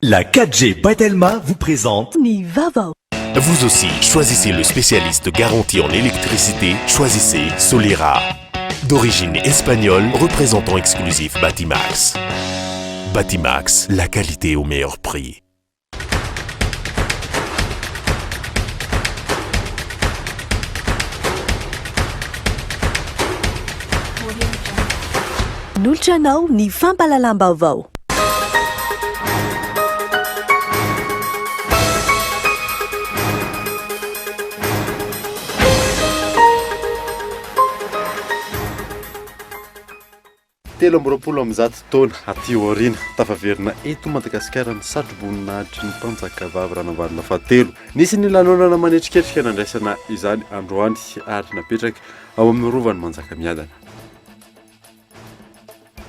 La 4G Batelma vous présente Nivavo. Vous aussi, choisissez le spécialiste garanti en électricité, choisissez Solera. D'origine espagnole, représentant exclusif Batimax. Batimax, la qualité au meilleur prix. Noltranao ny fampalalam-baovao. Telo amby roapolo amby zato taona aty aoriana tafaverina eto Madagasikara ny satroboninahitry ny mpanjakavavy Ranavalona fahatelo. Nisy ny lanonana manetriketrika nandraisana izany androany ary napetraka ao amin'ny rovan'ny Manjakamiadana.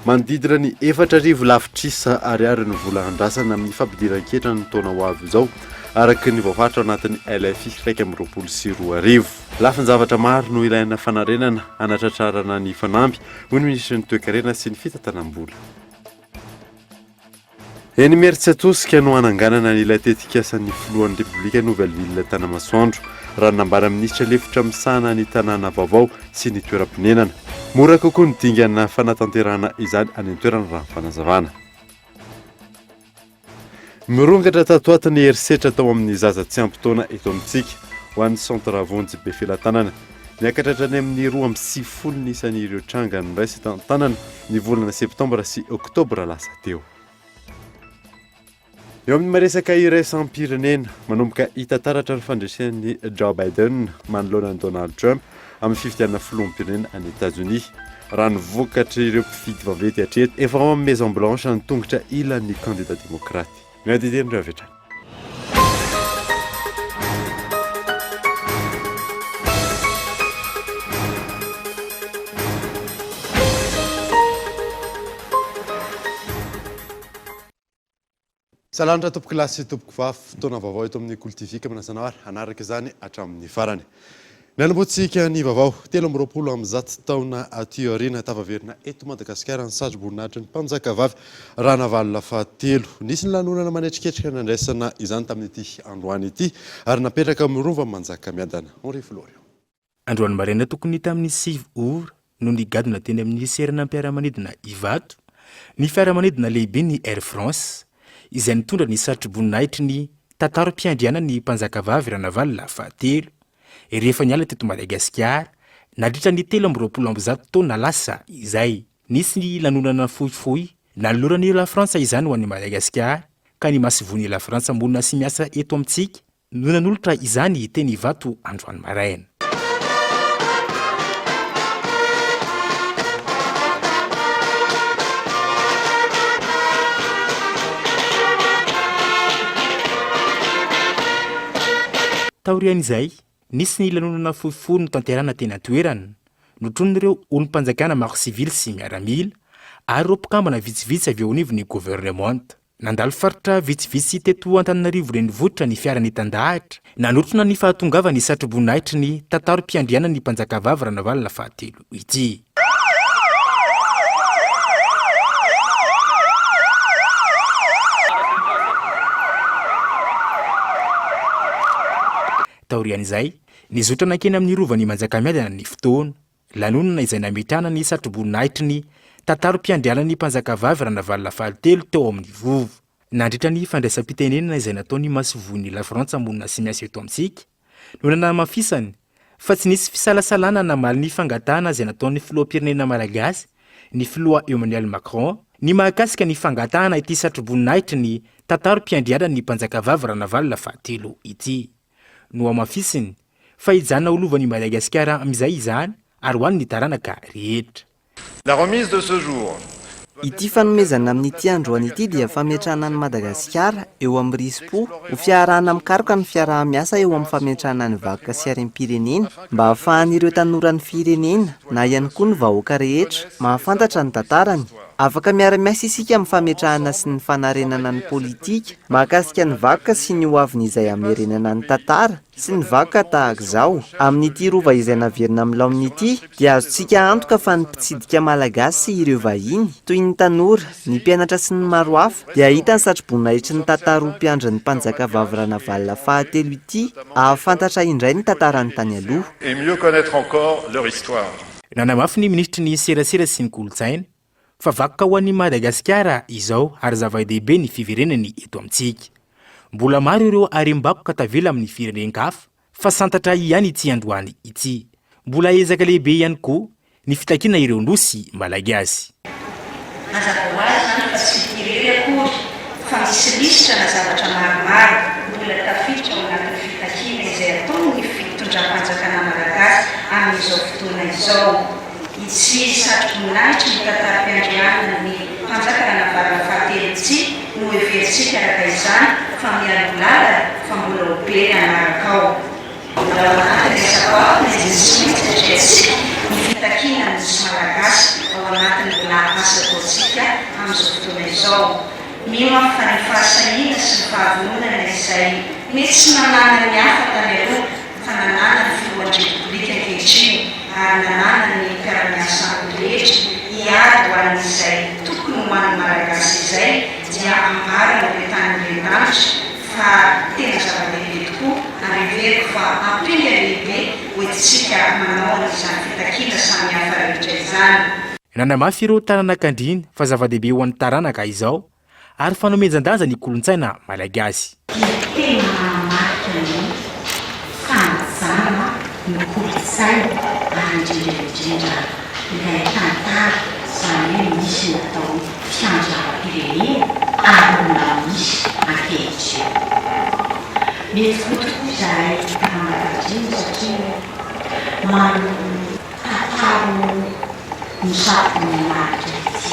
Manodidina ny 4,000 lafitrisa ariary ny vola andrasana amin'ny fampidiran-ketra ny taona ho avy izao araky ny vaofaritra anatin'ny LFI 1,4 lafiny zavatra maro no ilaina fanarenana anatratrarana ny fanamby hoy ny ministra ny toe-karena sy ny fitantanam-bola. Eny Meritsatosika no ananganana ny ilay tetikasan'ny filohan'ny Repoblika Nouvelle-Ville Tanamasoandro raha nambara ministra lefitra misahana ny tanàna vaovao sy ny toeram-pinenana. Mora kokoa ny dingana fanatanterahana izany any an-toerana raha fanazavana. Mirongatra tatoato ny herisetra tao amin'ny zaza tsy ampy-taona eto amintsika ho an'ny centre Vonjy be Felatanana. Niakatratra ny amin'ny 2,9 ny isan'ireo tranga ny raisy tantanana ny volana septambra sy oktobra lasa teo. Eo amin'ny maresaka iraisam-pirenena manomboka hitantaratra ny fandresen'ny Joe Biden manoloana ny Donald Trump amin'ny fifidianana filoham-pirenena any États-Unis raha nivokatra ireo mpifidy vaventy hatreto efa ao amin'ny Maison Blanche ny tongotra ilan'ny candidat démocrate. Miadidin'ireo avy hatrany. Salantra tompoko lasy tompoko vavy fotoana vaovao eto amin'ny Kultivika manasana ary anaraka izany hatramin'ny farany. Nanomboantsika ny vaovao 13 amby zato taona aty aoriana tavaverina eto Madagasikara ny satroboninahitry ny mpanjakavavy Ranavalona fahatelo. Nisy ny lanonana manetriketrika nandraisana izany tamin'ity androany ity ary napetraka amin'ny rovan'ny Manjakamiadana. Henri Florio. Androany maraina tokony tamin'ny 7 ora no nigadona teny amin'ny serina mpiaramanidina Ivato ny fiaramanidina lehibe ny Air France izay nitondra ny satroboninahitry ny tantarom-piandriana ny mpanjakavavy Ranavalona fahatelo. Rehefa niala teto Madagasikara nadritra ny 13 amby zato taona lasa izay nisy ny lanonana fohifohy naloran'ny la Frantsa izany ho an'ny Madagasikara ka ny masivony la Frantsa monina sy miasa eto amintsika no nanolotra izany teny Ivato androany maraina. Taorian'izay nisy ny lanonana fohifohy no tanterana teny an-toerana notronon'ireo olom-panjakana maro sivily sy miaramila ary ireo mpikambana vitsivitsy avy eo anivon'ny gouvernement. Nandalo faritra vitsivitsy teto Antananarivo renivohitra ny fiarany tandahatra nanotrona ny fahatongavany ny satroboninahitry ny tantarom-piandriana ny mpanjakavavy Ranavalona fahatelo ity. Taorian'izay nizotrana keny amin'ny rovan'ny Manjakamiadana ny fotoana lanonana izay nametrahana ny satroboninahitry ny tantarom-piandriana ny mpanjakavavy Ranavalona fahatelo teo amin'ny vovo. Nandritra ny fandraisam-pitenenana izay nataony masivony la Frantsa monina sy miasa eto amintsika no nanamafisany fa tsy nisy fisalasalana namaly ny fangatahana izay nataon'ny filoham-pirenena malagasy ny filoha Emmanuel Macron ny mahakasika ny fangatahana ity satroboninahitry ny tantarom-piandriana ny mpanjakavavy Ranavalona fahatelo ity. No amafisiny fa hijanona olovan'ny Madagasikara amin'izay izany ary ho an'ny taranaka rehetra. La remise de ce jour. Ity fanomezana amin'ity androany ity dia fametrahana ny Madagasikara eo amin'ny rispo ho fiarahana mikaroka ny fiaraha-miasa eo amin'ny fametrahana ny vakoka sy harem-pirenena mba hahafahan'ireo tanoran'ny firenena na ihany koa ny vahoaka rehetra mahafantatra ny tantarany Afaka miara-miasa isika amin'ny fametrahana sy ny fanarenana ny politika mahakasika ny vakoka sy ny hoaviny izay hamerenana ny tantara sy ny vakoka tahaka izao. Amin'ity rova izay naverina amin'ny laoniny ity dia azontsika antoka fa ny mpitsidika malagasy sy ireo vahiny toy ny tanora, ny mpianatra sy ny maro hafa dia hita ny satroboninahitry ny tantara ho mpiandry ny mpanjaka vavirana valina fahatelo ity ahafantatra indray ny tantarany tany aloha. Et mieux connaître encore leur histoire. Nanamafy ny ministry ny serasera sy ny kolotsaina fa vakoka ho an'ny Madagasikara izao ary zava-dehibe ny fiverenany eto amintsika. Mbola maro ireo arem-bakoka tavela amin'ny firenen-kafa fa santatra ihany ity androany ity. Mbola ezaka lehibe ihany koa ny fitakiana ireo nosy malagasy. Mazava ho azy fa tsy firery akory fa misy lisitra na zavatra maromaro mbola tafiditra ao anatin'ny fitakiana izay ataony ny fitondram-panjakana malagasy amin'izao fotoana izao. Itsy satroboninahitra ny tantaram-piandrianana ny mpanjakana navarana fahatelo itsy no everitsika araka izany fa miaro lalana fa mbola ho be anaraka ao. Mbola ao anatin'ny resaka na izay tsy maintsy satria ny fitakiana ny nisy malagasy ao anatin'ny mbola asa ataontsika amin'izao fotoana izao. Mino fa ny fahasahiana sy ny fahavononana izay mety tsy nanana ny hafa tany aloha fa nanana ny filohan'ny repoblika ankehitriny ary nanana ny mpiara-miasa rehetra hiady ho an'izay tokony ho an'ny malagasy izay dia ambarana ho entan'ny rentanitra fa tena zava-dehibe tokoa ary veriko fa ampinga lehibe hoentsika manao an'izany fitakiana samihafa rehetra izany. Nanamafy ireo taranak'andriana fa zava-dehibe ho an'ny taranaka izao ary fanomejan-danja ny kolontsaina malagasy. Tena marika ny fanajana ny kolontsaina ary indrindra ilay tantara izany hoe misy natao fiandram-pirenena ary mbola misy ankehitriny. Mety fotokoa izahay taranak'andriana satria tantara ny sapo ny marika ity.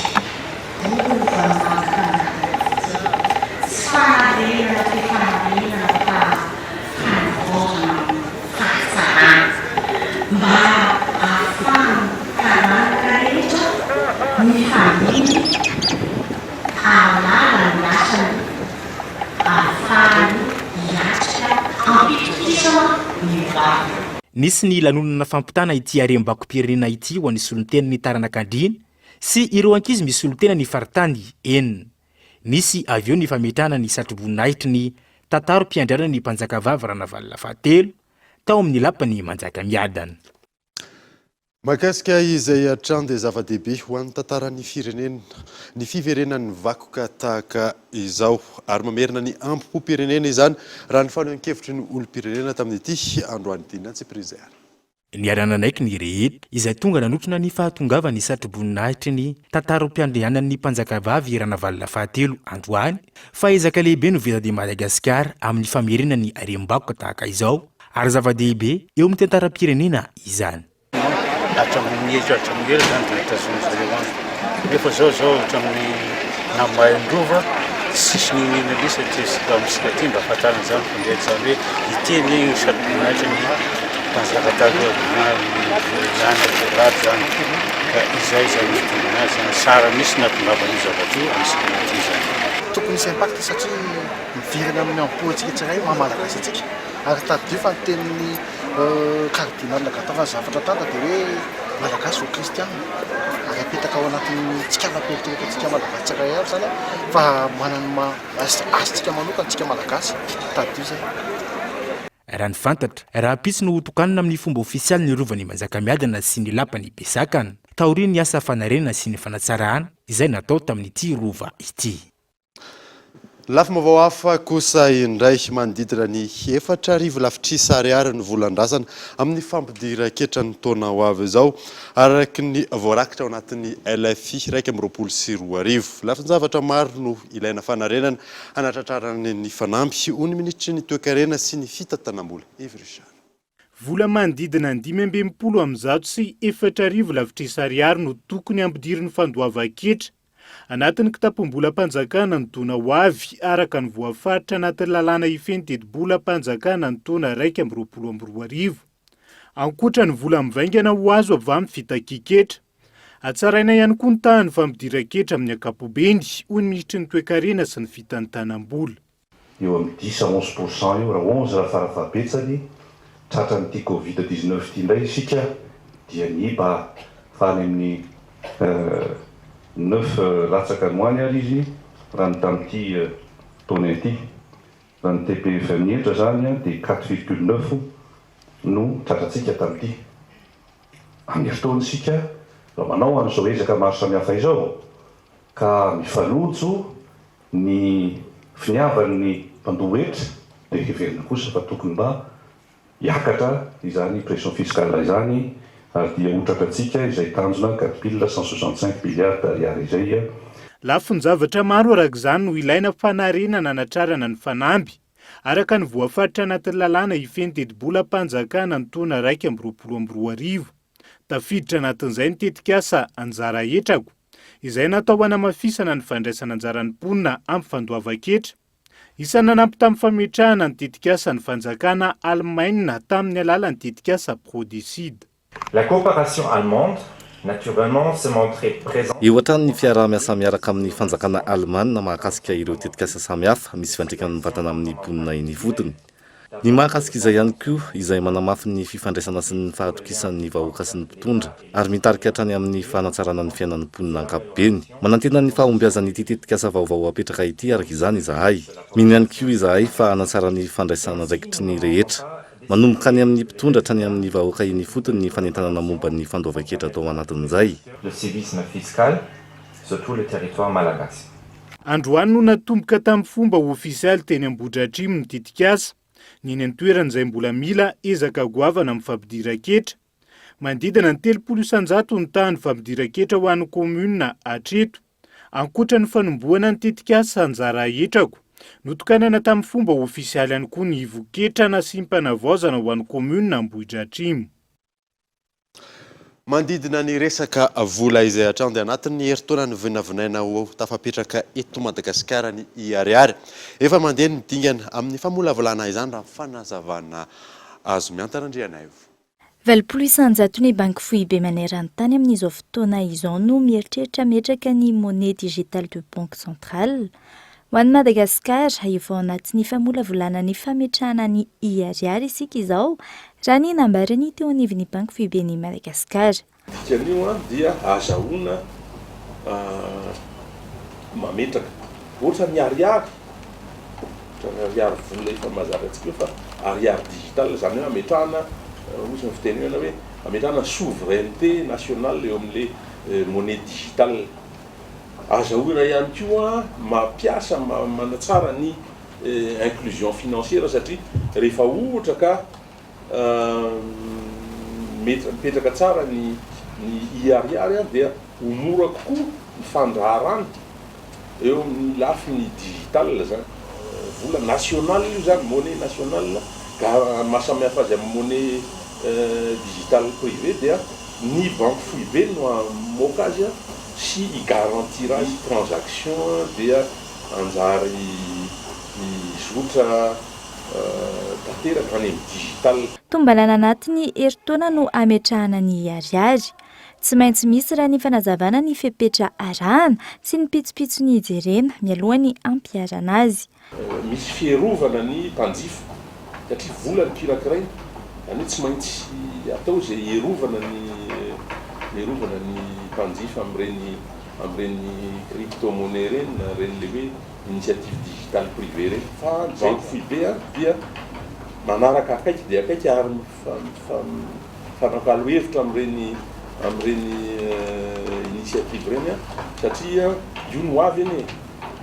Fanarena fifanarena fa fanavozana fahatsarana mba ahafahany taranaka rehetra ny family ahalala ny asany ahafahany hiatrika ampitokisana ny vavy. Nisy ny lanonana fampitana ity arem-bako-pirenena ity ho an'ny solontenany taranak'andriana sy ireo ankizy misy solotena ny faritany enina. Nisy avy eo ny fametrahana ny satroboninahitry ny tantaro-piandrianana ny mpanjaka vavirana valina fahatelo tao amin'ny lapany manjaka miadana. Mahakasika izay hatrany dia zava-dehibe ho an'ny tantaran'ny firenena ny fiverenan'ny vakoka tahaka izao ary mamerina ny ampom-pirenena izany raha ny fanehoan-kevitry ny olom-pirenena tamin'ity androany dina tsy prizer. Ny arananaiky ny rehetra izay tonga nanotrona ny fahatongava ny satroboninahitry ny tantaro-piandrianan'ny mpanjakavavy rana valina fahatelo androany fa ezaka lehibe no vita de Madagasikara amin'ny famerina ny arem-bakoka tahaka izao ary zava-dehibe eo amin'ny tantaram-pirenena izany. Hatramin'ny zany dia tazony zareo any. Nefa zao hatramin'ny namahin-drova sisy ninina li satria amintsika ty mba ahafantarana zany fandehany zany hoe iteny satroboninahitry ny mpanjaka zany raty zany ka izay zay mitondra azy zany sara misy natongavana io zavatra io amintsika ty zany. Tokony misy impact satria miverina amin'ny ampoantsika tsiray mahamalagasy atsika ary tadio fa ny tenin'ny cardinal gatava zavatra tanta dia hoe malagasy ho kristiana ary apetaka ao anatin'ny tsikalapetrekatsika malagasy tsirairay ary zany fa manana asitsika manokana tsika malagasy tadio zay. Raha ny fantatra raha pisy no tokanina amin'ny fomba ofisialy ny rovan'ny manjakamiadana sy ny lapany besakana taoriany ny asa fanarenana sy ny fanatsarahana izay natao tamin'ity rova ity. Lafy mavao hafa kosa indray manodidina ny 4 lafitrisy ariary ny volan-drazana amin'ny fampidira ketrany taona ho avy izao araky ny voarakitra ao anatin'ny LFI 1.4 lafy ny zavatra maro no ilaina fanarenana hanatratrarany ny fanamby ho ny minitry ny toekarena sy ny fitantanambola. Vola manodidina 520 amin'zato sy 4 lafitrisy ariary no tokony ampidiriny fandoavan-ketra anatin'ny kitapom-bola mpanjakana ny taona ho avy araka ny voafaritra anatin'ny lalàna ifeny teti-bola mpanjakana ny taona 1.22. Ankoatra ny vola mivaingana ho azo avy amin'ny fitakiketra Atsaraina ihany koa ny tahany fampidiran-ketra amin'ny ankapobeny hoy ny ministry ny toe-karena sy ny fitantanam-bola. Eo amin'ny 10 à 11% eo raha 11 raha farafahabetsany tratran'ity Covid-19 ity indray isika dia niba fany amin'ny 9 latsaka moany ary izy raha ny tamin'ity taona ity. Raha ny TPF mihitra zany dia 4,9 no tratrantsika tamin'ity. Amin'ny fotoana isika raha manao an'izao ezaka maro samihafa izao ka mifalojo ny finiavan'ny mpandoha hetra dia heverina kosa fa tokony mba hiakatra izany pression fiscale izany ary dia hotratratsika izay tanjona 4,165 milliards d'ariary izay. Lafin-javatra maro arak'izany no ilaina fanarenana hanatrarana ny fanamby araka ny voafaritra anatin'ny lalàna hifeny teti-bolam-panjakana ny taona 2024. Tafiditra anatin'izay nitetika asa anjara etrako izay natao hanamafisana ny fandraisana anjaran'ny mponina amin'ny fandoavan-ketra. Isany nanampy tamin'ny fametrahana ny tetikasa ny fanjakana Allemagne tamin'ny alalan'ny tetikasa Prodicide. La coopération allemande naturellement se montrait présente. Eo atrany ny fiarah-miasa miaraka amin'ny fanjakana Allemana mahakasika ireo tetikasa samihafa misy fiantraikany mivantana amin'ny mponina iny fotony. Ny mahakasika izay ihany koa izay manamafy ny fifandraisana sy ny fahatokisan'ny vahoaka sy ny mpitondra ary mitarika hatrany amin'ny fanatsarana ny fiainan'ny mponina ankapobeny. Manantena ny fahombiazana ity tetikasa vaovao apetraka ity araka izany izahay. Mino ihany koa izahay fa hanatsara ny fandraisana raikitry ny rehetra. Manomboka any amin'ny mpitondra hatrany amin'ny vahoaka iny fotony ny fanentanana momba ny fandoavan-ketra atao anatin'izay. Le civisme fiscal sur tout le territoire malagasy. Androany no natomboka tamin'ny fomba ofisialy teny Ambohidratrimo ny tetikasa. Ny antoerana izay mbola mila ezaka goavana amin'ny fampidiran-ketra. Manodidina ny 300,000 ny tahany fampidiran-ketra ho an'ny komunina hatreto. Ankoatra ny fanombohana ny tetikasa anjara etrako. Notokanana tamin'ny fomba ofisialy ihany koa ny ivo-ketra na simpanavaozana ho an'ny komunina Ambohidratrimo. Mandidina ny resaka vola izay hatrany dia anatin'ny herintaona ny vinavinaina ho tafapetraka eto Madagasikara ny iariary. Efa mandeha ny dingana amin'ny famolavolana izany raha fanazavana azo miantana andrianay. Valopolo isanjato ny banky foibe maneran-tany amin'izao fotoana izao no mieritreritra metraka ny monnaie digitale de banque centrale. Ho an'ny Madagasikara efa anatin'ny famolavolana ny fametrahana ny iariary isika izao raha ny nambarany teo anivon'ny banky foibe ny Madagasikara. Dikan'io dia azahoana mametraka ohatra ny ariary vola efa mazava antsika fa ariary digital zany hoe ametrahana ozy ny fitenena hoe ametrahana souveraineté nationale eo amin'le monnaie digitale. Azahoana ihany koa mampiasa manatsara ny inclusion financière satria rehefa ohatra ka mipetraka tsara ny iariary dia mora kokoa ny fandraharany eo amin'ny lafiny digital zany. Vola national io zany monnaie nationale mahasamihafa azy amin'ny monnaie digitale privé dia ny banque foibe no amoaka azy sy igarantir azy transaction dia anjary izotra tanteraka any amin'ny digital. Tombalana anatin'ny herintaona no ametrahana ny iariary. Tsy maintsy misy raha ny fanazavana ny fepetra arahana sy ny pitsopitso ny ijerena mialohan'ny ampiarana azy. Misy fierovana ny mpanjifa satria vola ny kirakiraina any tsy maintsy atao izay hierovana ny mpanjifa amin'ireny crypto-monnaie reny na reny le hoe initiative digitale privé reny. Fa banque foibe dia manaraka akaiky dia akaiky ary fanakalo hevitra amin'ireny initiative reny satria io no avy eny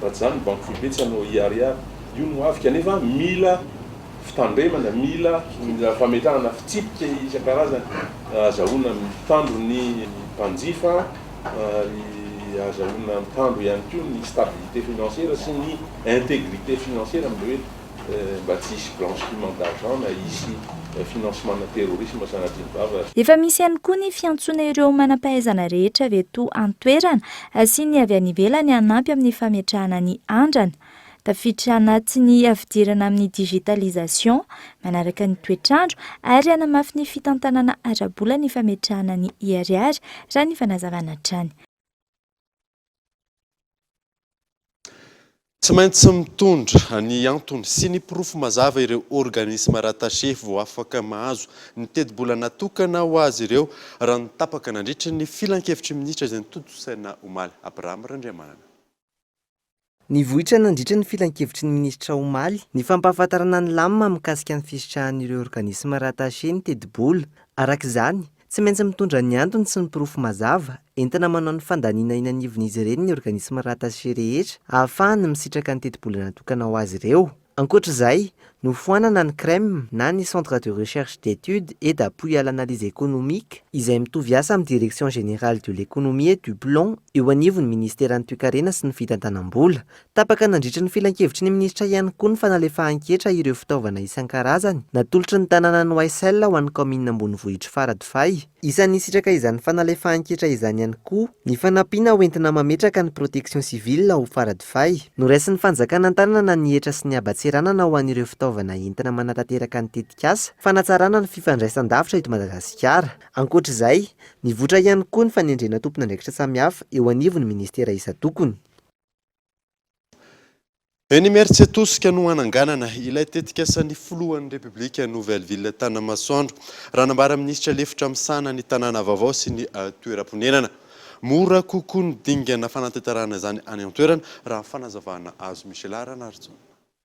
raha zany banque foibe tsy hanao iariary io no avy kanefa mila fitandremana mila fametrahana fitsipika isan-karazany azahoana mitandro ny mpanjifa azahoana mitandro ihany koa ny stabilité financière sy ny intégrité financière amin'le hoe mba tsy hisy blanchiment d'argent na hisy financement na terrorisme sanatrin'ny. Efa misy ihany koa ny fiantsoana ireo manam-pahaizana rehetra avy eto an-toerana sy ny avy any ivelany hanampy amin'ny fametrahana ny andrana. tafiditra anaty ny afidirana amin'ny digitalisation manaraka ny toetrandro ary hanamafy ny fitantanana ara-bola ny fametrahana ny IRR raha ny fanazavana trany. Tsy maintsy mitondra ny antony sy ny porofo mazava ireo organisme rattaché vao afaka mahazo ny teti-bola natokana ho azy ireo raha nitapaka nandritra ny filan-kevitry minitra izay nitotosaina omaly. Abraham Randriamanana. Ny vohitra nandritra ny filan-kevitry ny minisitra omaly ny fampahafantarana ny lamima mikasika ny fisitrahan'ireo organisme rattaché ny teti-bola. Arak'izany tsy maintsy mitondra ny antony sy ny porofo mazava entina manao ny fandaniana iny anivon'izy ireny ny organisme rattaché rehetra ahafahany misitraka ny teti-bola natokana ho azy ireo. Ankoatr'izay, nofoanana ny CREM na ny Centre de recherche d'études et d'appui à l'analyse économique izay mitovy asa amin'ny Direction générale de l'économie et du plan eo anivon'ny ministèran'ny toe-karena sy ny fitantanam-bola. Tapaka nandritra ny filan-kevitry ny ministra ihany koa ny fanalefahan-ketra ireo fitaovana isan-karazany natolotry ny tanàna ny OSL ho an'ny commune ambonivohitra Faradofay. Isan'ny sitraka izany fanalefahan-ketra izany ihany koa ny fanampiana hoentina mametraka ny protection civile ho Faradofay. Noraisin'ny fanjakana an-tanana ny hetra sy ny abatseranana ho an'ireo fitaovana entina manatanteraka ny tetikasa, fanatsarana ny fifandraisan-davitra eto Madagasikara. Ankoatr'izay, nivoatra ihany koa ny fanendrena tompon'andraikitra samihafa eo anivon'ny ministera isa-tokony. Eny Mieritsetosika no hananganana ilay tetikasan'ny filohan'ny Repoblika Nouvelle-Ville Tanamasoandro raha nambara ministra lefitra misana ny tanàna vaovao sy ny toeram-ponenana. Mora kokoa ny dingana fanatanterahana izany any an-toerana raha fanazavana azo Michel Ranardzo.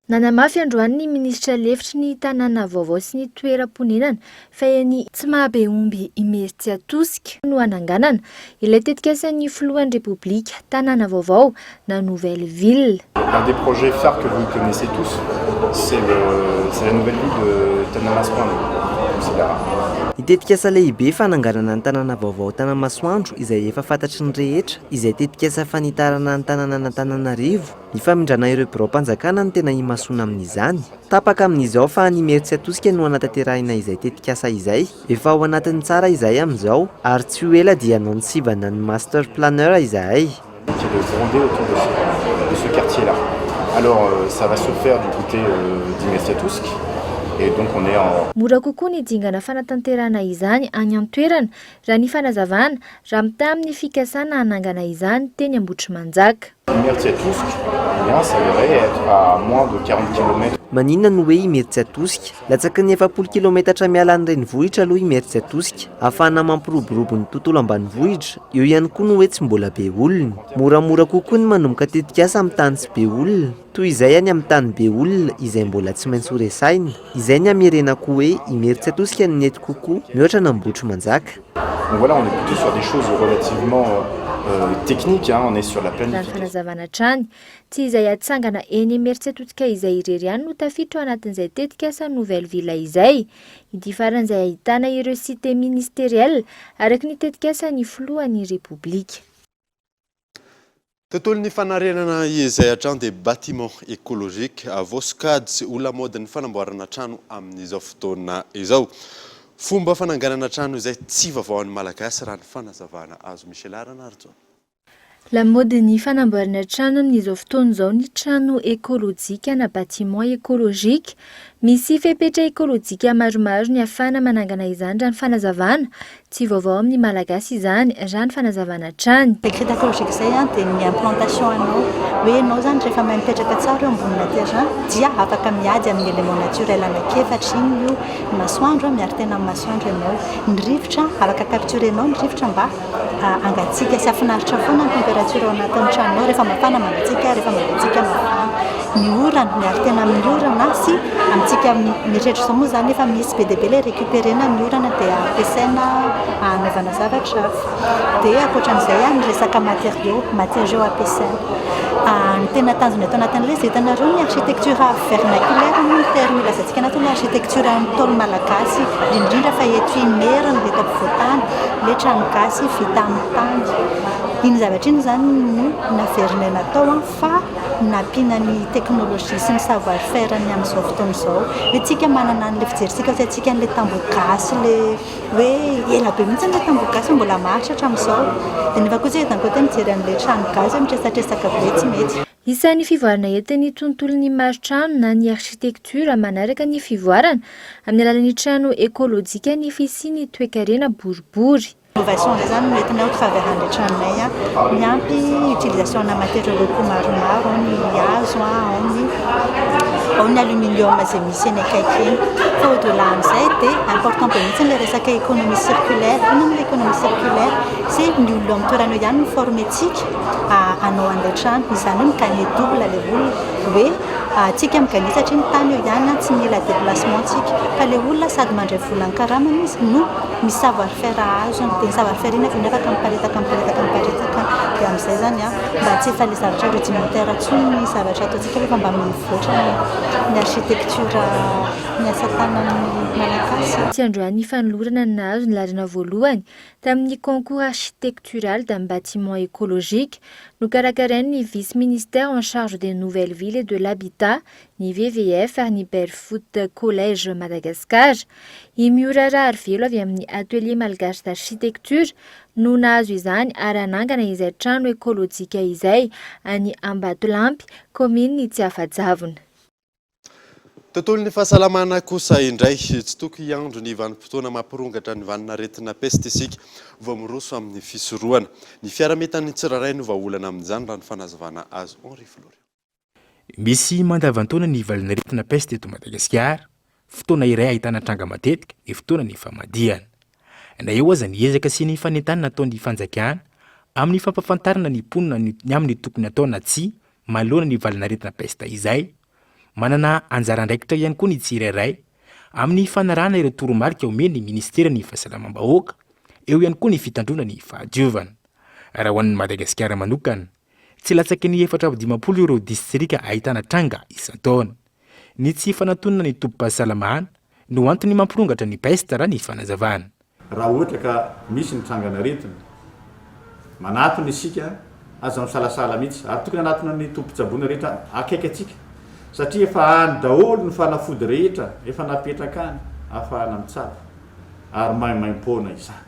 Nanamafy androany ny ministra lefitry ny tanàna vaovao sy ny toeram-ponenana fa eny tsy mahabe omby i Mieritsetosika no hananganana ilay tetikasan'ny filohan'ny Repoblika tanàna vaovao na Nouvelle-Ville. Un des projets phares que vous connaissez tous, c'est la nouvelle ville de Tanamasoandro. Ny tetikasa lehibe fananganana ny tanàna vaovao Tanamasoandro izay efa fantatry ny rehetra, izay tetikasa fanitarana ny tanàna Antananarivo. Ny famindrana ireo birao-mpanjakana no tena himasona amin'izany. Tapaka amin'izao fa ny Mieritsetosika no anatanterahina izay tetikasa izay. Efa ao anatin'ny tsara izay amin'izao ary tsy ho ela dia nansivana ny master planner izay. Qui est de gronder autour de ce quartier-là. Alors, ça va se faire du côté d'Imieritsetosik. Et donc on est en... Mora kokoa ny dingana fanatanterana izany any an-toerana raha ny fanazavana raha mita amin'ny fikasana hanangana izany teny Ambotrimanjaka. Imieritsetosik, ça devrait être à moins de 40 km. Maninona no hoe Imieritsetosika? Latsaky ny 70 km miala ny renivohitra aloha Imieritsetosika, ahafahana mampiroborobo ny tontolo ambanivohitra. Eo ihany koa no hoe tsy mbola be olona. Moramora kokoa ny manomboka tetikasa amin'ny tany tsy be olona. Toy izay any amin'ny tany be olona izay mbola tsy maintsy ho resaina. Izay ny amirenako hoe Imieritsetosika ny nety kokoa mihoatra ny Ambotrimanjaka. Donc voilà, on est plutôt sur des choses relativement techniques, hein, on est sur la planification. Fanazavana trany, tsy izay atsangana eny Mieritsetosika izay irery ihany no tafiditra ao anatin'izay tetikasa Nouvelle-Ville izay. Ity faran'izay ahitana ireo cité ministériel araky ny tetikasa ny filohan'ny Repoblika. Tontolon'ny fanarenana izay hatrany dia bâtiment écologique voasokady sy ho lamaody ny fanamboarana trano amin'izao fotoana izao. Fomba fananganana trano izay tsy vaovaon'ny malagasy raha ny fanazavana azo Michel Ranardzo. Lamaody ny fanamboarana trano n'izao fotoana izao ny trano écologique na bâtiment écologique. Misy fepetra écologique maromaro ny ahafahana manangana izany raha ny fanazavana. Tsy vaovao amin'ny malagasy izany raha ny fanazavana trano. Critère écologique zay dia ny implantation anao hoe anao zany rehefa mipetraka tsara eo ambonina terrain dia afaka miady amin'ny élément naturel anankiefatra iny io. Ny masoandro miaro tena amin'ny masoandro ianao. Ny rivotra afaka capturenao ny rivotra mba angatsiaka sy afinaritra foana ny température ao anatin'ny tranonao rehefa mafana mangatsiaka rehefa mangatsiaka mafana. Ny orana miaro tena amin'ny orana sy amintsika mirehetra izao moa zany efa misy be dia be ilay récupérena amin'ny orana dia ampiasaina anaovana zavatra hafa. Dia ankoatran'izay ny resaka matériaux ampiasaina. Ny tena tanjona atao anatin'ilay izy hitanareo ny architecture vernaculaire no terme ilazantsika anaty ny architecture Ntaolo malagasy indrindra fa eto Imerina eto ampovoantany ilay trano gasy vita amin'ny tany. Iny zavatra iny zany no naverina natao fa nampiana ny teknôlôjia sy ny savoir faire ny amin'izao fotoana izao. Tsika manana an'ilay fijerintsika hoe tsika an'ilay tamboho gasy ilay hoe ela be mihitsy ilay tamboho gasy mbola maharitra hatramin'izao. Dia nefa kosa eto ankoatra mijery an'ilay trano gasy mitresatresaka be tsy mety. Isan'ny fivoarana entin'ny tontolon'ny mari-trano na ny architecture manaraka ny fivoarana amin'ny alalan'ny trano ekôlôjika ny fisiany toe-karena boribory. Innovation zany no entina ao travers an'ilay tranonay miampy utilisation na matériaux locaux maromaro, ao ny hazo, ao ny aluminium izay misy eny akaiky eny. Fa au-delà amin'izay dia important be mihitsy ilay resaka économie circulaire. Ino amin'ny économie circulaire? C'est ny olona amin'ny toerana ihany no formentsika anao an'ilay trano. Izany hoe migagner double ilay olona hoe tsika migagner satria ny tany eo ihany tsy mila déplacement tsika. Fa ilay olona sady mandray volan'ny karamany izy no misy savoir faire azo dia ny savoir faire iny avy afaka miparitaka dia amin'izay zany mba tsy efa ilay zavatra rudimentaire intsony ny zavatra ataontsika rehefa mba mivoatra ny architecture ny asa tanan'ny malagasy. Tsy androany fanolorana ny nahazo ny lalana voalohany tamin'ny concours architectural d'un bâtiment écologique nokarakarain'ny vice-ministère en charge des nouvelles villes et de l'habitat ny VVF ary ny Barefoot Collège Madagascar. I Miora Rarivelo avy amin'ny atelier malgache d'architecture no nahazo izany ary anangana izay trano ekôlôjika izay any Ambatolampy, commune Tsy Afajavona. Tontolon'ny fahasalamana kosa indray tsy tokony hiandro ny vanim-potoana mampirongatra ny vanin'aretina peste isika vao miroso amin'ny fisorohana. Ny fiara-mitan'ny tsiraray no vahaolana amin'izany raha ny fanazavana azo Henri Florian. Misy mandavantaona ny valin'aretina peste eto Madagasikara, fotoana iray ahitana tranga matetika, ny fotoana ny famadihana. Na eo aza ny ezaka sy ny fanentanana nataon'ny fanjakana amin'ny fampafantarana ny mponina ny amin'ny tokony atao na tsy manoloana ny valin'aretina peste izay. Manana anjara andraikitra ihany koa ny tsirairay amin'ny fanarahana ireo toromarika omen'ny ministera ny fahasalamam-bahoaka, eo ihany koa ny fitandrona ny fahadiovana. Raha ho an'ny Madagasikara manokana, tsy latsaky ny 420 ireo distrika ahitana tranga isan-taona. Ny tsy fanantonana ny tompo-pahasalamana no antony mampirongatra ny peste raha ny fanazavana. Raha ohatra ka misy ny trangan'aretina, manatona isika aza misalasala mihitsy ary tokony anatona ny tompo-tsaboana rehetra akaiky atsika. Satria efa any daholo ny fanafody rehetra efa napetraka any ahafahana mitsabo ary maimaimpona izany.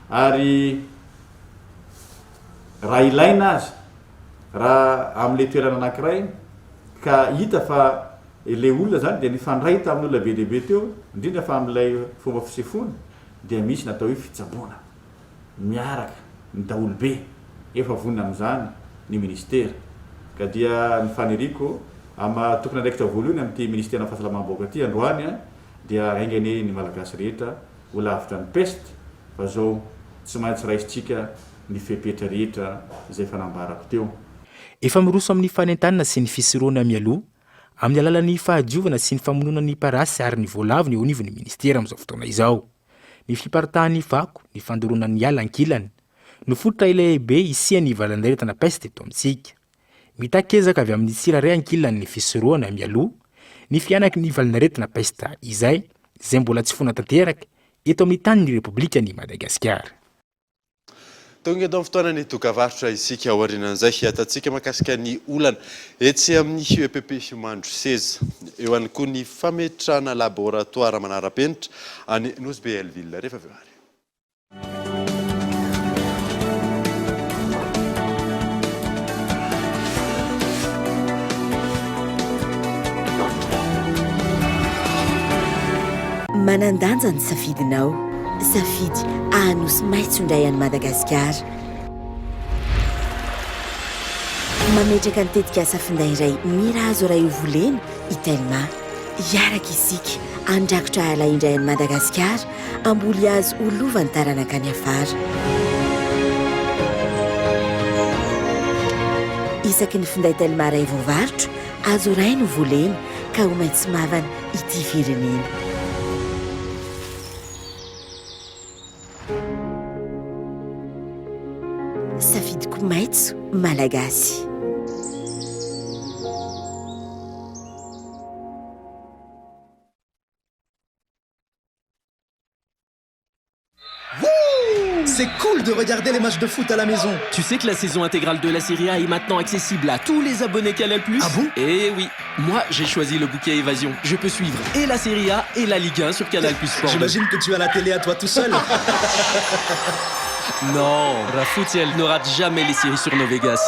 Ary raha ilaina azy raha amin'ilay toerana anankiray ka hita fa ilay olona zany dia nifandray tamin'olona be lehibe teo, indrindra fa amin'ilay fomba fisefona dia misy natao hoe fitsaboana miaraka ny daholo be efa vonina amin'izany ny ministera ka dia ny faniriko ama tokony andraikitra voalohany amin'ity ministera fahasalamam-bahoaka ty androany dia aingany ny malagasy rehetra ho lavitra ny peste fa zao tsy maintsy raisitsika ny fepetra rehetra izay fanambarako teo. Efa miroso amin'ny fanentanana sy ny fisoroana mialoha amin'ny alalan'ny fahadiovana sy ny famonoana ny parasy ary ny voalaviny eo anivon'ny ministera amin'izao fotoana izao. Ny fiparitahan'ny fako, ny fandoroana ny ala ankilany, no fototra ilay be isian'ny valin'aretina peste eto amintsika. Mitakezaka avy amin'ny tsiraray ankilany ny fisoroana mialoha, ny fianaky ny valin'aretina peste izay mbola tsy fona tanteraka eto amin'ny tanin'ny Repoblika ny Madagasikara. Tonga eto amin'ny fotoana ny dokavarotra isika aorianan'izay ataontsika mahakasika ny olana etsy amin'ny EPP mandro seza. Eo ihany koa ny fametrahana laboratoire manara-penitra any Nosy Belleville rehefa avy eo ary. Manandanja ny safidinao, safidy Anosy maitso indray any Madagasikara. Mametraka ny tetika asa finday iray mira azo iray ho volena Itelma. Iaraka isika andrakotra ala indray any Madagasikara, amboly azo ho lovan'ny taranaka any afara. Isaky ny finday Itelma iray voavarotra, azo iray no volena ka ho maitso mavana ity firenena. Safidiko maitso malagasy. C'est cool de regarder les matchs de foot à la maison. Tu sais que la saison intégrale de la Serie A est maintenant accessible à tous les abonnés Canal+. Ah bon? Eh oui, moi j'ai choisi le bouquet Évasion. Je peux suivre et la Serie A et la Ligue 1 sur Canal+ Sport. J'imagine que tu as la télé à toi tout seul. Non, Rafoutiel ne rate jamais les séries sur Novegas.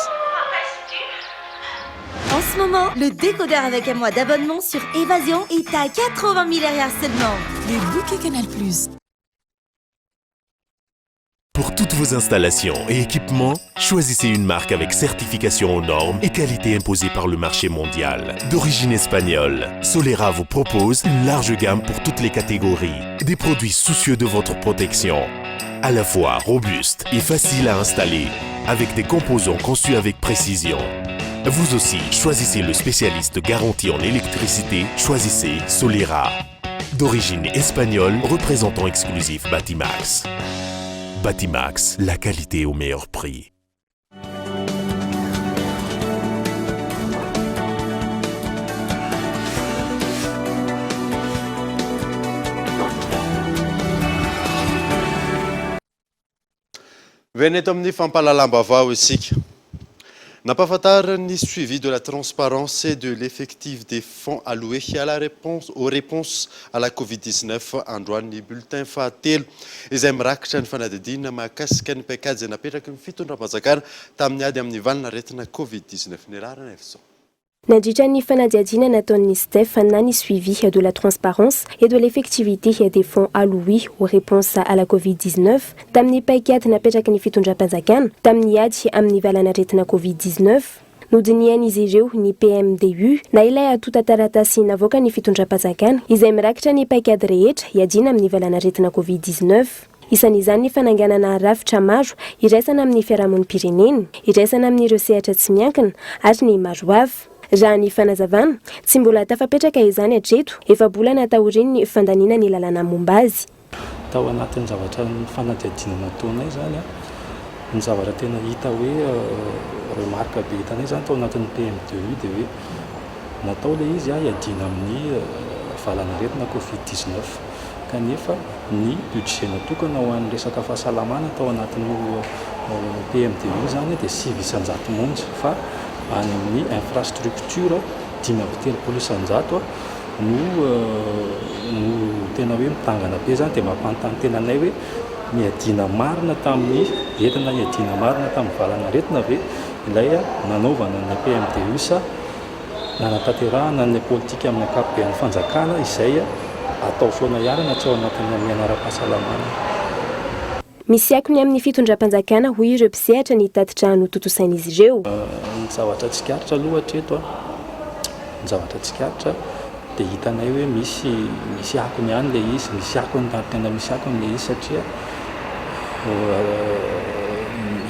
ce moment, le décodeur avec un mois d'abonnement sur Évasion est à 80 000 RR seulement. Le bouquet Canal+. Pour toutes vos installations et équipements, choisissez une marque avec certification aux normes et qualité imposée par le marché mondial. D'origine espagnole, Solera vous propose une large gamme pour toutes les catégories. Des produits soucieux de votre protection, à la fois robustes et faciles à installer, avec des composants conçus avec précision. Vous aussi, choisissez le spécialiste garanti en électricité, choisissez Solera. D'origine espagnole, représentant exclusif Batimax. Batimax, la qualité au meilleur prix. Venez amin'ny fampalalam-baovao isika. Nampahafantarany suivi de la transparence et de l'effectif des fonds alloués aux réponses à la Covid-19 androany bulletin fahatelo izay mirakitra ny fanadidina mahakasika ny paikady izay napetraky ny fitondram-panjakana tamin'ny ady amin'ny valinaretina Covid-19 ny rarana efso. Nandritra ny fanadihadiana nataon'ny STEF na ny suivi de la transparence et de l'effectivité des fonds alloués aux réponses à la Covid-19 tamin'ny paikady napetraky ny fitondram-panjakana tamin'ny ady amin'ny valanaretina Covid-19 nodinian'izy ireo ny PMDU na ilay atota taratasy navoaka ny fitondram-panjakana izay mirakitra ny paikady rehetra iadina amin'ny valanaretina Covid-19. Isan'izany ny fananganana rafitra maro iraisana amin'ny fiarahamonim-pirenena, iraisana amin'ireo sehatra tsy miankina ary ny maro hafa. Raha ny fanazavana, tsy mbola tafapetraka izany hatreto, efa bolana taoriny ny fandaniana ny lalana momba azy. Tao anatin'ny zavatra ny fanadihadiana nataonay zany ny zavatra tena hita hoe remarque be hitanay zany tao anatin'ny PMDU dia hoe natao ilay izy hiadiana amin'ny valanaretina Covid-19 kanefa ny budget natokana ho an'ny resaka fahasalamana tao anatin'ny PMDU zany dia 800 monja fa any amin'ny infrastructure 530 no tena hoe mitangana be zany dia mampanontany tena anay hoe miadiana marina tamin'ny entina hiadiana marina tamin'ny valanaretina ve ilay nanaovana ny PMDU sa nanatanterahana ny politika amin'ny ankapobeny fanjakana izay atao foana ihany na tsy ao anatin'ny amin'ny anara-pahasalamana. Misy akony amin'ny fitondram-panjakana hoy ireo mpisehatra ny tatitra notontosain'izy ireo. Ny zavatra tsikaritra aloha hatreto ny zavatra tsikaritra dia hitanay hoe misy akony ihany ilay izy, misy akony tena misy akony ilay izy satria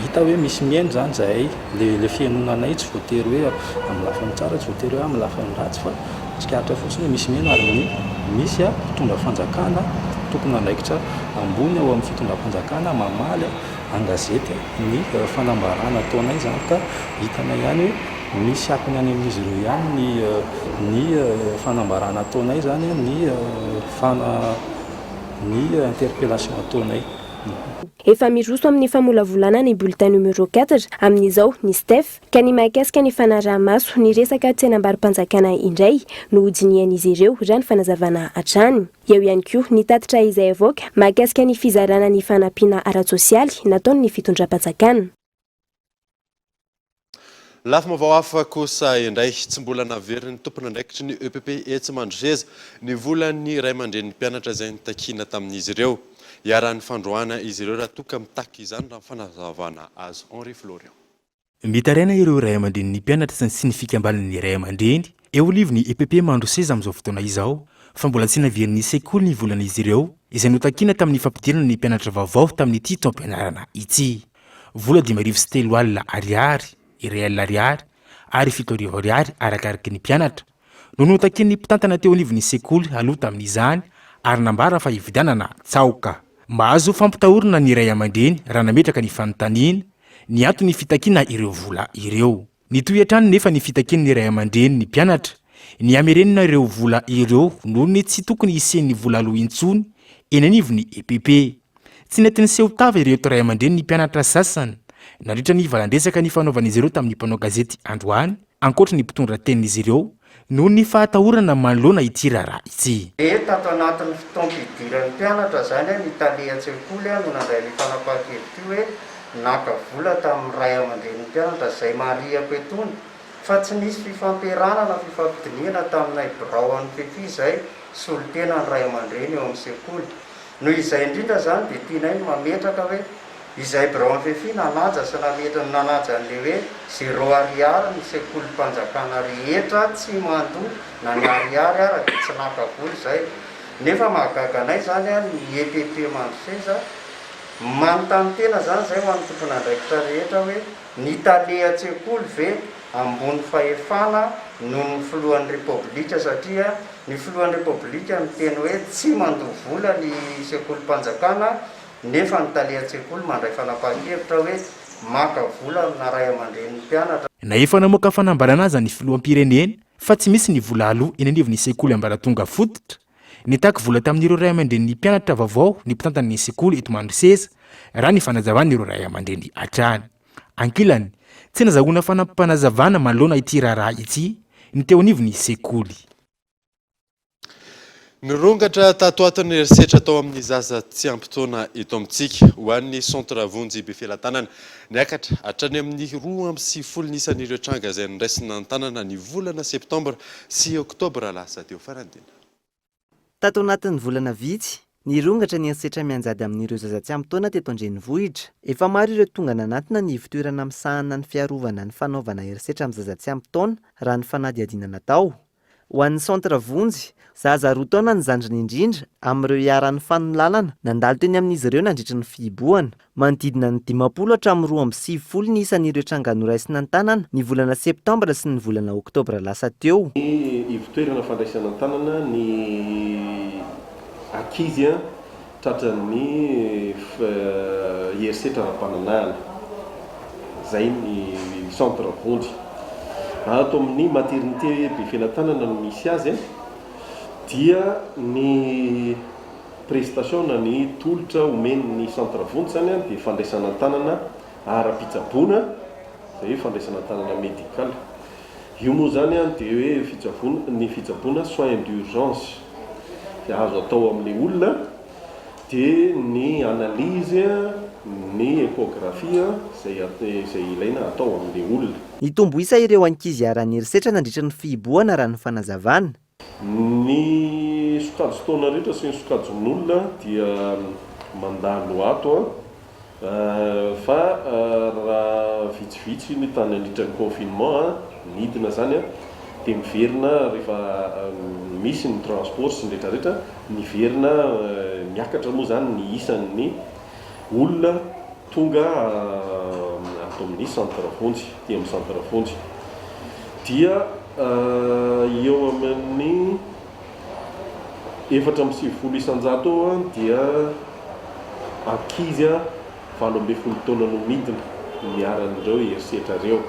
hita hoe misy mihaino zany zahay le fianonanay tsy voatery hoe amin'ny lafiny tsara tsy voatery hoe amin'ny lafiny ratsy fa tsikaritra fotsiny hoe misy mihaino ary misy mpitondra fanjakana tokony anaikitra ambony ao amin'ny fitondram-panjakana mamaly an-gazety ny fanambarana ataonay zany ka hitanay ihany hoe misy akony any amin'izy ireo ihany ny fanambarana ataonay zany ny interpellation ataonay. Efa miroso amin'ny famolavolana ny bulletin numéro 4 amin'izao ny STEF ka ny mahakasika ny fanaraha-maso ny resaka tsenam-barim-panjakana indray no hodinian'izy ireo raha ny fanazavana hatrany. Eo ihany koa ny tatitra izay avoaka mahakasika ny fizarana ny fanampiana ara-tsosialy nataon'ny fitondram-panjakana. Lafa mavao hafa kosa indray tsy mbola naveriny tompona andraikitry ny EPP Etsimandroseza ny volan'ny ray aman-dren'ny mpianatra izay nitakina tamin'izy ireo. Iarahan'ny fandroana izy ireo raha toka mitaky izany raha fanazavana azy Henri Florian. Mitaraina ireo ray aman-dren'ny mpianatra sy ny fikambanan'ny ray aman-dreny eo olivon'ny EPP Mandroseza amin'izao fotoana izao fa mbola tsy naveriny sekoly ny volan'izy ireo izay notakina tamin'ny fampidirana ny mpianatra vaovao tamin'ity taom-pianarana ity. Vola 503 alina ariary, iray ariary ary 7 ariary arakaraka ny mpianatra no notakin'ny mpitantana teo olivon'ny sekoly aloha tamin'izany ary nambara fa hividianana tsaoka. Mahazo fampitahorana ny ray aman-dreny raha nametraka ny fanontaniana ny antony fitakiana ireo vola ireo. Nitohy hatrany nefa ny fitakian'ny ray aman-dreny ny mpianatra ny amerenina ireo vola ireo noho ny tsy tokony hisen'ny vola aloha intsony eny anivon'ny EPP. Tsy netiny seho tava ireto ray aman-dreny ny mpianatra sasany nandritra ny valandresaka ny fanaovan'izy ireo tamin'ny mpanao gazety Androany ankoatra ny mpitondra tenin'izy ireo noho ny fahatahorana manoloana ity raharaha ity. Tato anatin'ny fotoam-pidiran'ny mpianatra zany ny talehan-tsekoly no nandray ny fanapahan-kevitra hoe naka vola tamin'ny ray aman-dren'ny mpianatra izay mariako etony fa tsy nisy fifampiarana fifampidiniana taminay birao an'ny fefi izay solotena ny ray aman-dreny eo amin'ny sekoly noho izay indrindra zany dia tianay no mametraka hoe izay birao an'ny fefi nanaja sy nanaja an'le hoe 0 ariary ny sekoly mpanjakana rehetra tsy mandoa na ny ariary ara dia tsy nakavoly izay nefa mahagaganay zany a ny EPP mandroseza manontany tena zany zay ho an'ny tompona andraikitra rehetra hoe ny talehan-tsekoly ve ambony fahefana no ny filohan'ny repoblika satria ny filohan'ny repoblika miteny hoe tsy mandovola ny sekoly mpanjakana nefa ny talehan-tsekoly mandray fanapahan-kevitra hoe maka vola amina ray aman-dren'ny mpianatra. Na efa namoaka fanambarana azy ny filoham-pireneny fa tsy misy ny vola aloha eny anivon'ny sekoly ambaratonga fototra nitako vola tamin'ireo ray aman-dren'ny mpianatra vaovao ny mpitantany sekoly eto Mandroseza raha ny fanazavan'ireo ray aman-dreny hatrany. Ankilany tsy nazahoana fanampanazavana manoloana ity raharaha ity ny teo anivon'ny sekoly. Nirongatra tato ato ny erisetra tao amin'ny zaza tsy ampitoana eto amintsika ho an'ny centre Vonjy Befelantanana niakatra hatrany amin'ny 20 nisan'ireo tranga izay niraisina an-tanana ny volana septambra sy oktobra lasa teo farandina. Tato anatin'ny volana vitsy nirongatra ny erisetra mianjady amin'ireo zaza tsy ampitoana teto Andrenivohitra. Efa maro ireo tonga nanatona ny ivitoerana misahana ny fiarovana ny fanaovana erisetra amin'ny zaza tsy ampitoana raha ny fanadihadiana natao. Ho an'ny centre Vonjy, zaza 2 taona ny zandriny indrindra amin'ireo iaran'ny fanolalana nandalo teny amin'izy ireo nandritra ny fihibohana. Manodidina ny 50 hatramin'ny 270 ny isan'ireo tranga noraisina an-tanana ny volana septambra sy ny volana oktobra lasa teo. Ivitoerana fandraisana an-tanana ny ankizy tratran'ny erisetra ara-pananahana zay ny centre Vonjy. Ato amin'ny maternité Befelantanana no misy azy dia ny prestation na ny tolotra omen'ny centre Vonjy zany dia fandraisana an-tanana ara-pitsaboana zay fandraisana an-tanana médical. Io moa zany dia hoe ny fitsaboana soins d'urgence dia azo atao amin'ny olona dia ny analyse ny échographie zay ilaina atao amin'ny olona. Nitombo isa ireo ankizy arany erisetra nandritra ny fihibohana raha ny fanazavana. Ny sokajy taona rehetra sy ny sokajin'olona dia mandalo ato fa raha vitsivitsy ny tany andritra ny confinement nidina zany dia miverina rehefa misy ny transport sy ny rehetrarehetra miverina miakatra moa zany ny isan'ny olona tonga ato amin'ny centre Vonjy, dia amin'ny centre Vonjy dia eo amin'ny 470 isan-jato dia ankizy 12 taona no midina miaran'ireo erisetra ireo.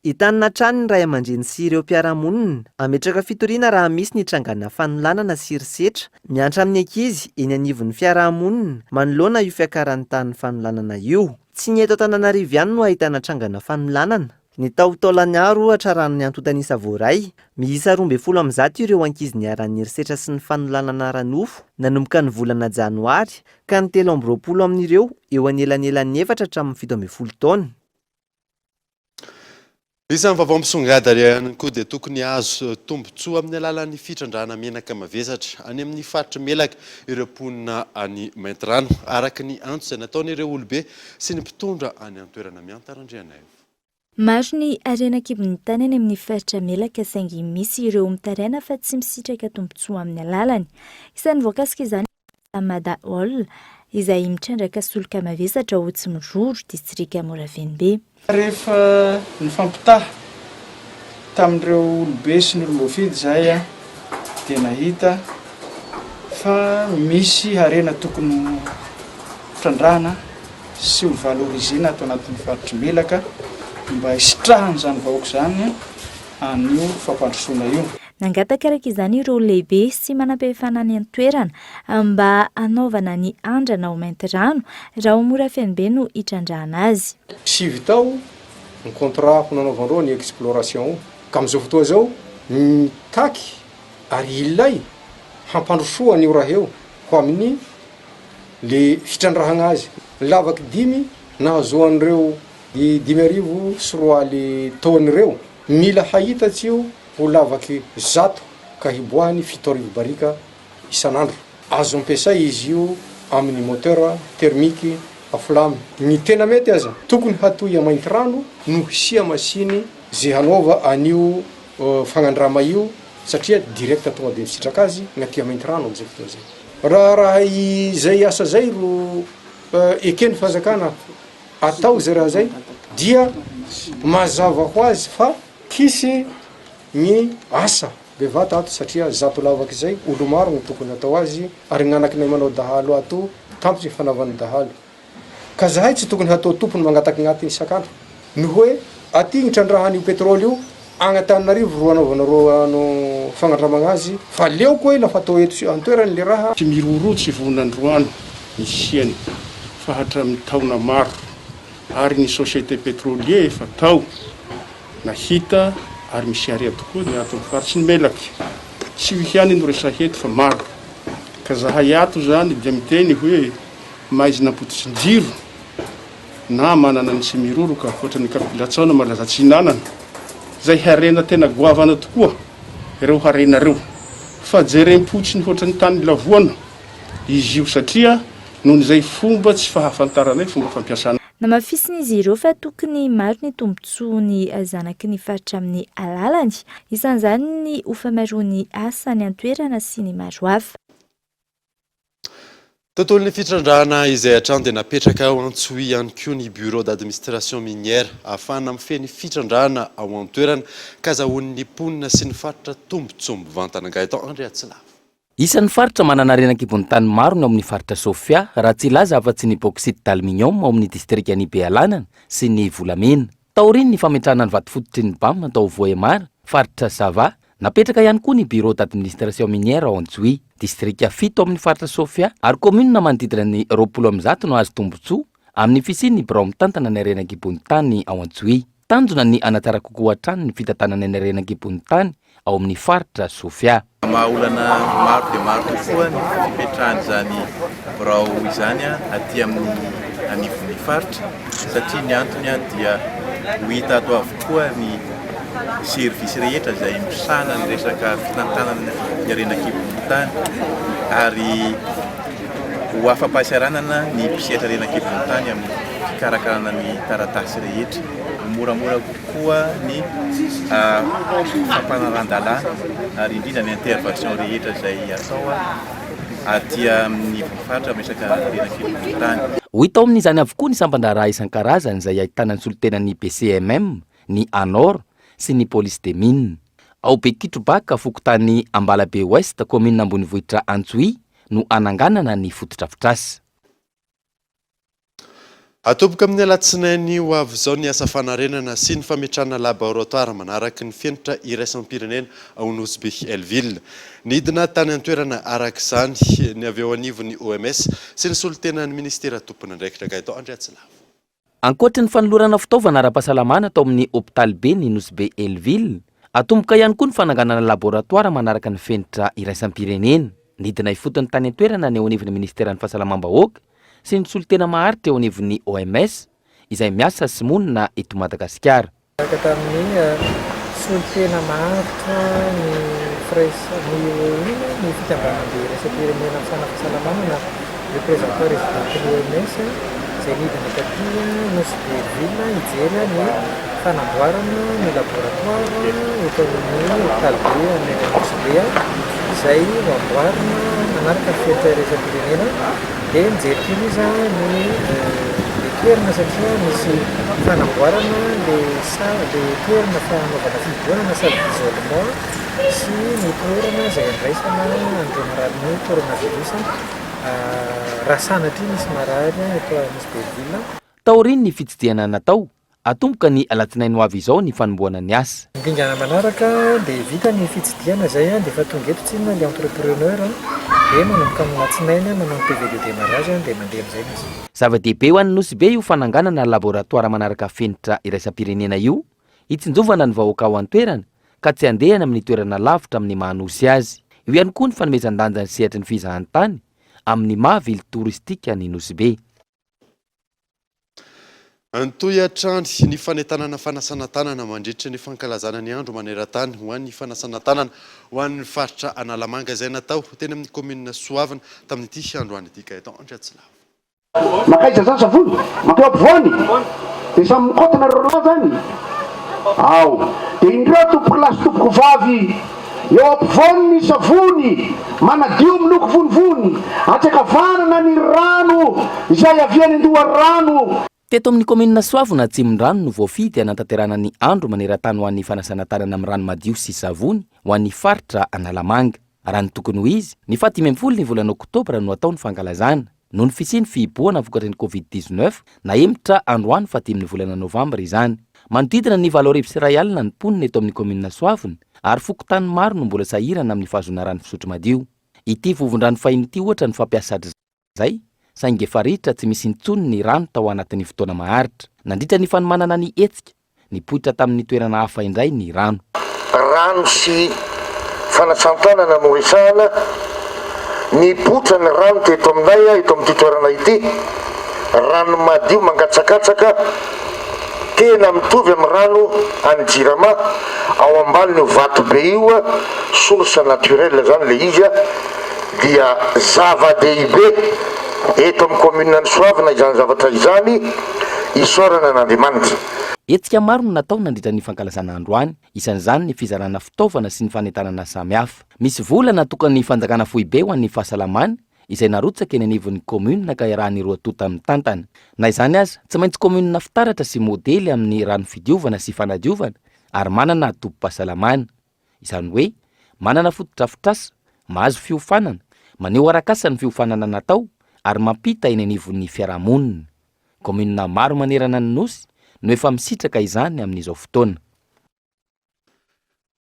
Hitanina trano ny ray aman-dreny sy ireo mpiara-monina ametraka fitoriana raha misy ny trangana fanolanana sy erisetra miantra amin'ny ankizy eny anivon'ny fiarahamonina manoloana io fiakaran'ny tany fanolanana io. Tsy ny eto Antananarivo ihany no ahitana trangana fanolanana. Ny Taolagnaro hatrarano ny Antotanisa Voaray, miisa 20 ireo ankizy niaran'ny erisetra sy ny fanolanana ara-nofo nanomboka ny volana Janoary ka ny 20 amin'ireo eo anelanelan'ny 4 hatramin'ny 17 taona. Isan'ny vaovao misongadina ihany koa dia tokony azo tombotsoa amin'ny alalan'ny fitrandrahana menaka mavesatra any amin'ny faritra Melaka ireo mponina any Maintirano araka ny antso izay nataon'ireo olobe sy ny mpitondra any an-toerana miantarandrianay. Maro ny arenakibon'ny tany any amin'ny faritra Melaka saingy misy ireo mitaraina fa tsy misitraka tombotsoa amin'ny alalany. Isan'ny voakasika izany Amada Ol izay mitrandraka solika mavesatra ho Tsimijoro distrika Moravianbe. Rehefa ny fampitaha tamin'ireo olobe sy ny olomboafidy zay dia nahita fa misy harena tokony fitrandrahana sy ho valorizina ato anatin'ny faritra Melaka mba hisitrahana izany vahoaka izany an'io fampandrosoana io. Nangataka araka izany ireo lehibe sy manam-pahefana ny an-toerana mba hanaovana ny andrana ao Maintirano raha ho Moravianbe no hitrandrahana azy. 7 tao ny contrat nanaovandreo ny exploration ka amin'izao fotoa zao mitaky ary ilay hampandrosoa an'io raha eo ho amin'ny le fitrandrahana azy. Lavaky 5 nahazoan'ireo 5,4 taona ireo mila hahita tsy io ho lavaky 100 ka hiboahany 7 barika isan'andro. Azo ampiasay izy io amin'ny moteur thermique à flamme. Ny tena mety aza tokony hatoy amainty rano no hisia masiny zay hanaova an'io fagnandrama io satria direct tonga de misitraka azy gnaty amainty rano am'izay fotoa zay. Raha izay asa zay ro ekeny fazakana atao zay raha zay dia mazava ho azy fa kisy ny asa bevata ato satria zato lavaky zay olo maro no tokony atao azy ary gn'anakinay manao dahalo ato tampitsy fanaovany dahalo ka zahay tsy tokony hatao tompony magnataky gnatiny isakandro no hoe aty gny trandrahan'io petrôly io agnatanarivo ro anaovanareo ano fagnandramagna azy fa leo koa lafa atao eto antoerany le raha tsy mirorotsy vonandroany isiany fa hatramin'ny taona maro ary ny société pétrolier efa tao nahita ary misy area tokoa ny ato faritsy ny melaky tsy ihany no resaheto fa maro ka zahay ato zany dia miteny hoe maizy nampotitsy jiro na manana ny tsy miroroka ohatrany kapilatsaona malaza tsy hinanana zay harena tena goavana tokoa ireo harenareo fa jerem-potsiny ohatrany tany lavoana izy io satria noho izay fomba tsy fahafantaranay fomba fampiasana. Namafisina izy ireo fa tokony maro ny tombontsoa ny zanaky ny faritra amin'ny alalany isan'izany ny hofamaroany asa ny antoerana sy ny maro hafa. Tontolon'ny fitrandrahana izay hatrany dia napetraka ao Antsohihy ihany koa ny bureau d'administration minière ahafahana mifehy ny fitrandrahana ao an-toerana ka azahoan'ny mponina sy ny faritra tombontsoa mivantana gaetan André Atsilava. Isan'ny faritra manana renan-kibon'ny tany maro ny ao amin'ny faritra Sofia raha tsy laza afa-tsy ny bauxite d'aluminium ao amin'ny distrika ny Bealanana sy ny Volamena. Taoriny ny fametrahana ny vato fototry ny BAM tao Voemara, faritra Sava, napetraka ihany koa ny bureau d'administration minière ao Antsohihy, distrika 7 ao amin'ny faritra Sofia ary commune manodidina ny 20 no azo tombotsoa amin'ny fisian'ny birao mitantana ny renan-kibon'ny tany ao Antsohihy. Tanjona ny anatsara kokoa hatrany ny fitantanana ny renan-kibon'ny tany ao amin'ny faritra Sofia. Mahaolana maro dia maro tokoa ny fipetrahany zany birao izany aty amin'ny anivon'ny faritra satria ny antony dia ho hita ato avokoa ny servisy rehetra izay misana ny resaka fitantanana ny renan-kibon'ny tany ary ho afa-pahasaranana ny mpisetra renan-kibon'ny tany amin'ny fikarakarana ny taratasy rehetra. Moramora kokoa ny fampanarandalana ary indrindra ny intervention rehetra izay atao aty amin'ny faritra misaka renan-kibon'ny tany. Ho hita ao amin'izany avokoa ny samban-draharaha isan-karazany izay ahitana ny solotenan'ny BCMM, ny ANOR sy ny police de mine. Ao Bekitrobaka fokontany Ambalabe Ouest, commune ambonivohitra Antsohihy no ananganana ny fotodrafitrasa. Atoboka amin'ny alatsinainy ho avy izao ny asa fanarenana sy ny fametrahana laboratoire manaraka ny fenitra iraisam-pirenena ao Nosby Elville. Nidina tany an-toerana araka izany ny avy eo anivon'ny OMS sy ny solotenan'ny ministera tompony andraikitra gaetan André Atsilava. Ankoatra ny fanolorana fitaovana ara-pahasalamana atao amin'ny hôpitaly be ny Nosby Elville, atomboka ihany koa ny fananganana laboratoire manaraka ny fenitra iraisam-pirenena. Nidina ifotony tany an-toerana ny eo anivon'ny ministera ny fahasalamam-bahoaka sy ny solotena maharitra eo anivon'ny OMS izay miasa sy monina eto Madagasikara. Tamin'ny solotena maharitra ny fitambanan'ny iraisam-pirenena amin'ny fahasalamana na représentant résident'ny OMS izay nidina taty Nosby Elville hijery ny fanamboarana ny laboratoire eto amin'ny hôpitaly be any Nosby izay amboarina manaraka ny fenitra iraisam-pirenena dia mijery kely izy ny toerana satria misy fanamboarana le toerana fanaovana fiboahana salle d'isolement sy ny toerana izay andraisana andreo marary ny coronavirus raha sanatry misy marary eto Nosby Elville. Taoriny ny fitsidiana natao atomboka ny alatsinainy ho avy izao ny fanomboana ny asa. Indingana manaraka dia vita ny fitsidiana izay dia efa tonga eto tsiny ny entrepreneur dia manomboka amin'ny alatsinainy manao PV de démarrage dia mandeha amin'izay izy. Zava-dehibe ho an'ny Nosby io fananganana laboratoire manaraka fenitra iraisam-pirenena io hitsinjovana ny vahoaka ao an-toerana ka tsy andehana amin'ny toerana lavitra amin'ny mahanosy azy. Io ihany koa ny fanomezan-danja ny sehatry ny fizahan-tany amin'ny mahavily toristika ny Nosby. Antoyatrandy ny fanetanana fanasana tanana mandritra ny fankalazana ny andro maneran-tany ho an'ny fanasana tanana ho an'ny faritra Analamanga izay natao teny amin'ny commune Soavina tamin'ity androany ity ka eto Andriatsilava. Makaiza zany savony, matoa ampovoany, dia samy mikotana roroa zany. Ao, dia indreo tompoko lasy tompoko vavy, eo ampovoany ny savony, manadio miloko vonivony, atsakavanana ny rano, izay aviany andoha rano. Teto amin'ny commune Soavina Tsimon-drano no voafidy hanatanterana ny andro maneran-tany ho an'ny fanasana tanana amin'ny rano madio sy savony ho an'ny faritra Analamanga. Raha ny tokony ho izy, ny 15 ny volana Oktobra no atao ny fankalazana. Noho ny fisiany fihiboana vokatry ny Covid-19 na emitra androany 15 volana Novambra izany. Manodidina ny 7 alina ny mponina eto amin'ny commune Soavina ary fokotany maro no mbola sahirana amin'ny fahazona rano fisotro madio. Ity vovon-drano fahiny ity ohatra ny fampiasa zay saingy efa ritra tsy misy intsony ny rano tao anatin'ny fotoana maharitra. Nandritra ny fanomanana ny etsika, nipoitra tamin'ny toerana hafa indray ny rano. Rano sy fanasantanana no resahana, nipoitra ny rano teto aminay eto amin'ity toerana ity. Rano madio mangatsakatsaka, tena mitovy amin'ny rano any Jirama, ao ambany ny vato be io, source naturelle zany le izy, dia zava-dehibe eto amin'ny commune Soavina izany zavatra izany isorana n'Andriamanitra. Etsika maro no natao nandritra ny fankalazana androany, isan'izany ny fizarana fitaovana sy ny fanentanana samihafa. Misy vola natokany fanjakana foibe ho an'ny fahasalamana izay narotsaka eny anivon'ny commune ka iarahan'ny roa tota amin'ny tantana. Na izany aza, tsy maintsy commune fitaratra sy modely amin'ny rano fidiovana sy fanadiovana ary manana atobo-pahasalamana. Izany hoe, manana fotodrafitrasa, mahazo fiofanana, maneho arakasa ny fiofanana natao ary mampita eny anivon'ny fiarahamonina. Commune maro manerana ny nosy no efa misitraka izany amin'izao fotoana.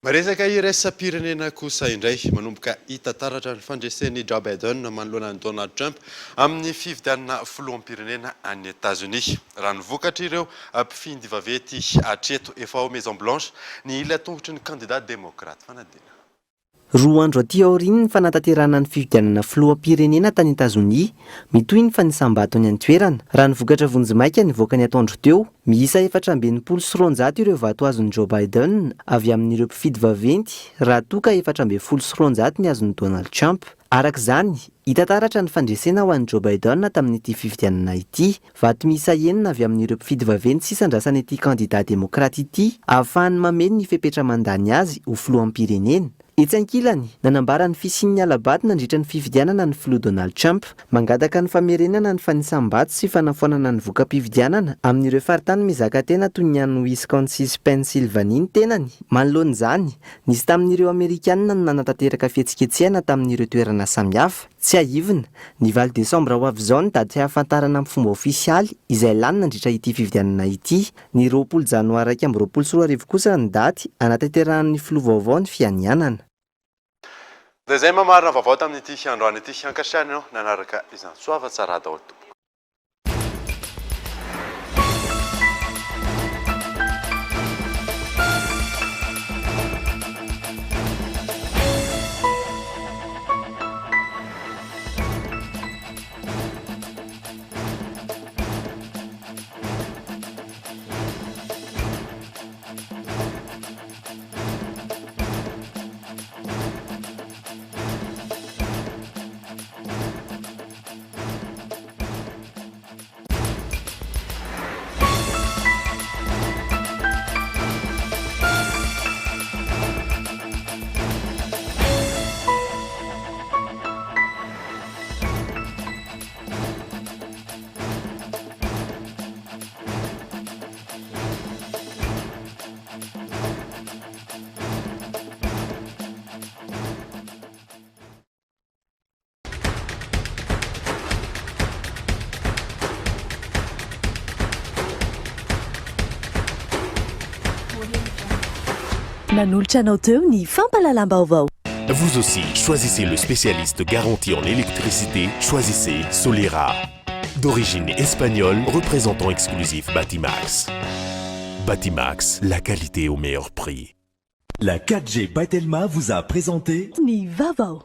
Maresaka iraisam-pirenena kosa indray manomboka hita taratra ny fandresen'ny Joe Biden manoloana ny Donald Trump amin'ny fifidianana filoham-pirenena any États-Unis. Raha nivokatra ireo mpifindy vavety hatreto efa ao Maison Blanche ny ila tongotry ny candidat démocrate fanadina. Roa andro aty aoriany ny fanatanterana ny fifidianana filoham-pirenena tany États-Unis mitohy ny fanisam-bato ny antoerana. Raha nivokatra vonjimaika nivoaka ny atoandro teo, miisa 490 ireo vato azon'ny Joe Biden avy amin'ireo mpifidy vaventy raha toa ka 490 ny azon'ny Donald Trump. Araka izany, hita taratra ny fandresena ho an'ny Joe Biden tamin'ity fifidianana ity, vato miisa 9 avy amin'ireo mpifidy vaventy sy isandrasany ity candidat démocrate ity ahafahany mameno ny fepetra mandany azy ho filoham-pirenena. Etsy ankilany, nanambara ny fisian'ny alabaty nandritra ny fifidianana ny filoha Donald Trump, mangataka ny famerenana ny fanisam-bato sy fanafoanana ny voka-pifidianana amin'ireo faritany mizaka tena toy ny an'ny Wisconsin sy Pennsylvanie ny tenany. Manoloan'izany, nisy tamin'ireo Amerikanina no nanatanteraka fihetsiketsehana tamin'ireo toerana samihafa. Tsy ahivina, ny 20 Desambra ho avy izao ny daty hahafantarana amin'ny fomba ofisialy izay lany nandritra ity fifidianana ity. Ny 20 Janoary 2024 kosa ny daty anatanteran'ny filoha vaovao ny fianianana. Dia izay mamarina vaovao tamin'ity androany ity ankasitrahana nanaraka izany soava tsara daholo. Nanolotra anao teo ny fampalalam-baovao. Vous aussi, choisissez le spécialiste garanti en électricité, choisissez Solera. D'origine espagnole, représentant exclusif Batimax. Batimax, la qualité au meilleur prix. La 4G by Telma vous a présenté Ni Vavao.